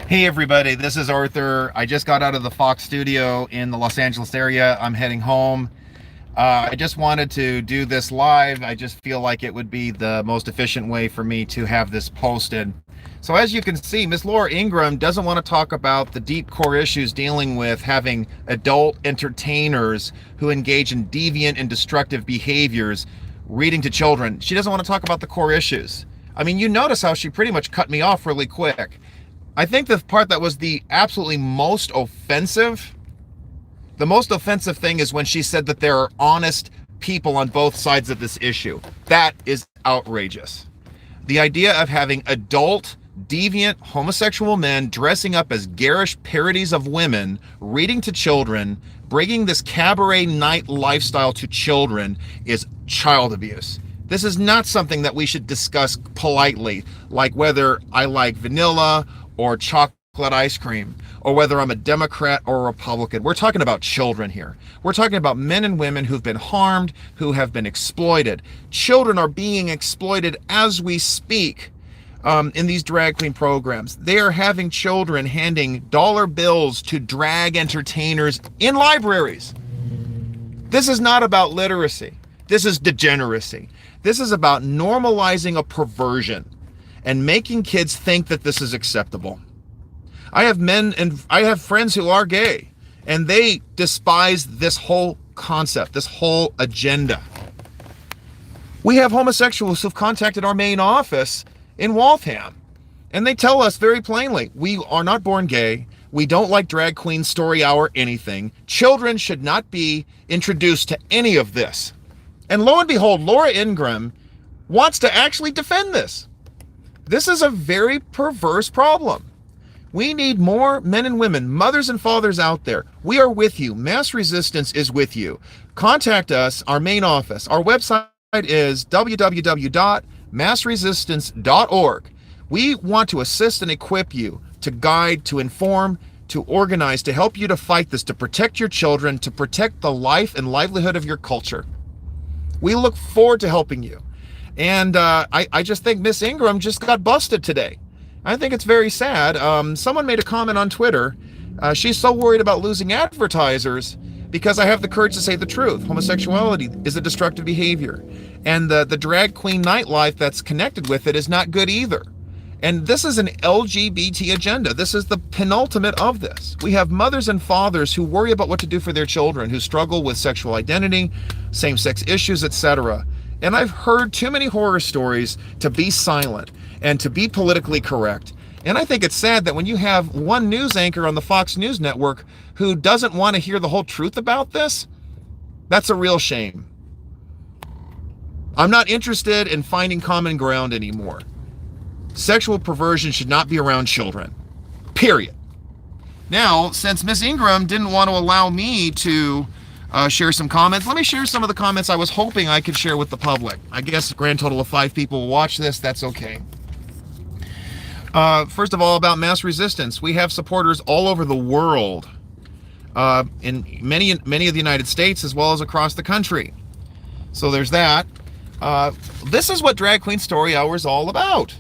Hey everybody, this is Arthur. I just got out of the Fox studio in the Los Angeles area. I'm heading home. I just wanted to do this live. I just feel like it would be the most efficient way for me to have this posted. So as you can see, Miss Laura Ingram doesn't want to talk about the deep core issues dealing with having adult entertainers who engage in deviant and destructive behaviors reading to children. She doesn't want to talk about the core issues. I mean, you notice how she pretty much cut me off really quick. I think the part that was the absolutely the most offensive thing is when she said that there are honest people on both sides of this issue. That is outrageous. The idea of having adult, deviant, homosexual men dressing up as garish parodies of women, reading to children, bringing this cabaret night lifestyle to children is child abuse. This is not something that we should discuss politely, like whether I like vanilla or chocolate ice cream, or whether I'm a Democrat or a Republican. We're talking about children here. We're talking about men and women who've been harmed, who have been exploited. Children are being exploited as we speak in these drag queen programs. They are having children handing dollar bills to drag entertainers in libraries. This is not about literacy. This is degeneracy. This is about normalizing a perversion and making kids think that this is acceptable. I have friends who are gay, and they despise this whole concept, this whole agenda. We have homosexuals who've contacted our main office in Waltham, and they tell us very plainly, we are not born gay. We don't like drag queen story hour anything. Children should not be introduced to any of this. And lo and behold, Laura Ingram wants to actually defend this. This is a very perverse problem. We need more men and women, mothers and fathers out there. We are with you. Mass Resistance is with you. Contact us, our main office. Our website is www.massresistance.org. We want to assist and equip you, to guide, to inform, to organize, to help you to fight this, to protect your children, to protect the life and livelihood of your culture. We look forward to helping you. And I just think Miss Ingram just got busted today. I think it's very sad. Someone made a comment on Twitter. She's so worried about losing advertisers because I have the courage to say the truth. Homosexuality is a destructive behavior. And the drag queen nightlife that's connected with it is not good either. And this is an LGBT agenda. This is the penultimate of this. We have mothers and fathers who worry about what to do for their children, who struggle with sexual identity, same-sex issues, etc. And I've heard too many horror stories to be silent and to be politically correct. And I think it's sad that when you have one news anchor on the Fox News network who doesn't want to hear the whole truth about this, that's a real shame. I'm not interested in finding common ground anymore. Sexual perversion should not be around children. Period. Now, since Miss Ingram didn't want to allow me to share some comments, let me share some of the comments I was hoping I could share with the public. I guess a grand total of 5 people will watch this. That's okay. First of all, about mass resistance. We have supporters all over the world, in many of the United States as well as across the country. So there's that. This is what Drag Queen Story Hour is all about.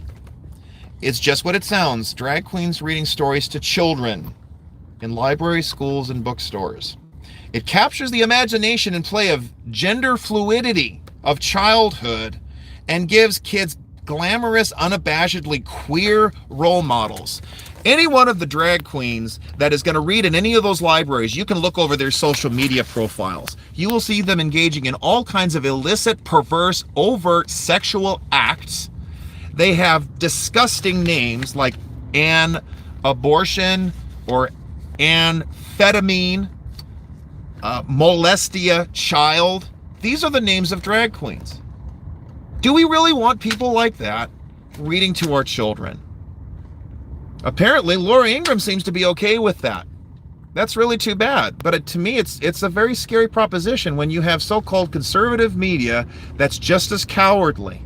It's just what it sounds. Drag queens reading stories to children in libraries, schools, and bookstores. It captures the imagination and play of gender fluidity of childhood and gives kids glamorous, unabashedly queer role models. Any one of the drag queens that is going to read in any of those libraries, you can look over their social media profiles. You will see them engaging in all kinds of illicit, perverse, overt sexual acts. They have disgusting names like Ann Abortion or Amphetamine, Molestia Child. These are the names of drag queens. Do we really want people like that reading to our children? Apparently, Laura Ingram seems to be okay with that. That's really too bad. But to me, it's a very scary proposition when you have so-called conservative media that's just as cowardly.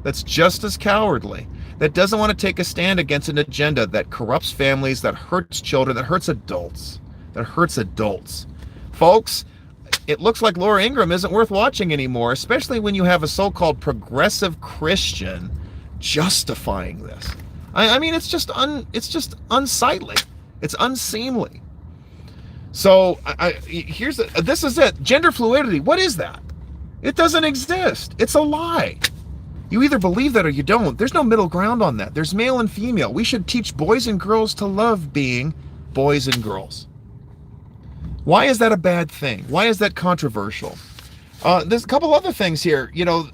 That doesn't want to take a stand against an agenda that corrupts families, that hurts children, that hurts adults. Folks, it looks like Laura Ingram isn't worth watching anymore, especially when you have a so-called progressive Christian justifying this. I mean, it's just unsightly. It's unseemly. So this is it. Gender fluidity. What is that? It doesn't exist. It's a lie. You either believe that or you don't. There's no middle ground on that. There's male and female. We should teach boys and girls to love being boys and girls. Why is that a bad thing? Why is that controversial? There's a couple other things here. You know,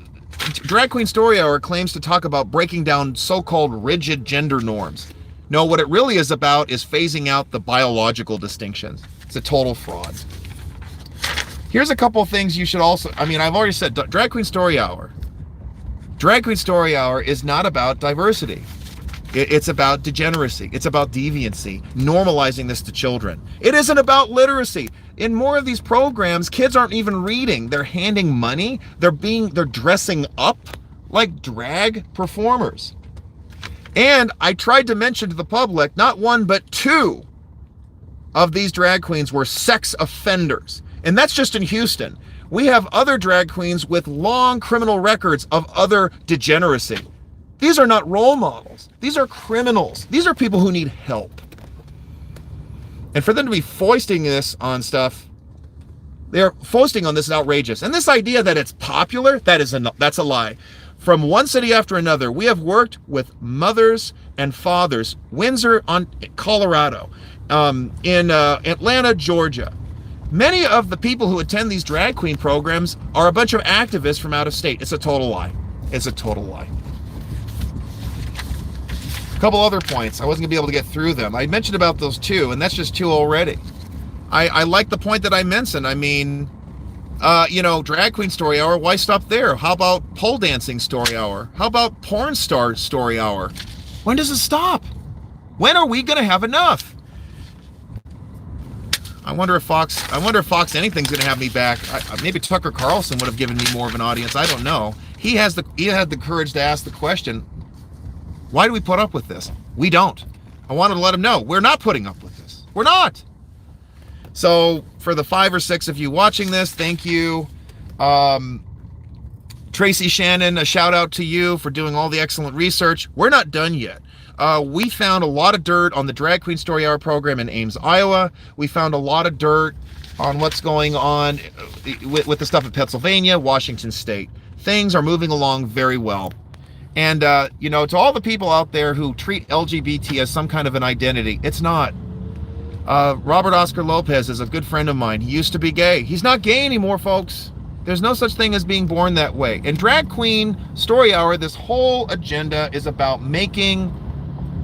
Drag Queen Story Hour claims to talk about breaking down so-called rigid gender norms. No, what it really is about is phasing out the biological distinctions. It's a total fraud. Here's a couple of things you should also, I mean, I've already said, Drag Queen Story Hour. Drag Queen Story Hour is not about diversity. It's about degeneracy. It's about deviancy, normalizing this to children. It isn't about literacy. In more of these programs, kids aren't even reading. They're handing money. They're dressing up like drag performers. And I tried to mention to the public, not one, but two of these drag queens were sex offenders. And that's just in Houston. We have other drag queens with long criminal records of other degeneracy. These are not role models. These are criminals. These are people who need help. And for them to be foisting this on stuff, they're foisting on this is outrageous. And this idea that it's popular, that's a lie. From one city after another, we have worked with mothers and fathers. Windsor, Colorado, in Atlanta, Georgia. Many of the people who attend these drag queen programs are a bunch of activists from out of state. It's a total lie. It's a total lie. A couple other points. I wasn't going to be able to get through them. I mentioned about those two, and that's just two already. I like the point that I mentioned. I mean, Drag Queen Story Hour, why stop there? How about pole dancing story hour? How about porn star story hour? When does it stop? When are we going to have enough? I wonder if Fox Anything's going to have me back. Maybe Tucker Carlson would have given me more of an audience. I don't know. He had the courage to ask the question, why do we put up with this? We don't. I wanted to let him know, we're not putting up with this. We're not. So for the 5 or 6 of you watching this, thank you. Tracy Shannon, a shout out to you for doing all the excellent research. We're not done yet. We found a lot of dirt on the Drag Queen Story Hour program in Ames, Iowa. We found a lot of dirt on what's going on with the stuff in Pennsylvania, Washington State. Things are moving along very well. And, to all the people out there who treat LGBT as some kind of an identity, it's not. Robert Oscar Lopez is a good friend of mine. He used to be gay. He's not gay anymore, folks. There's no such thing as being born that way. And Drag Queen Story Hour, this whole agenda is about making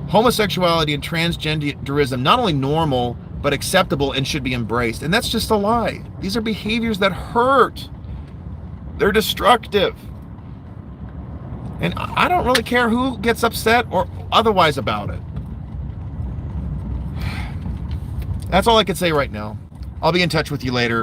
homosexuality and transgenderism not only normal, but acceptable and should be embraced. And that's just a lie. These are behaviors that hurt. They're destructive. And I don't really care who gets upset or otherwise about it. That's all I can say right now. I'll be in touch with you later.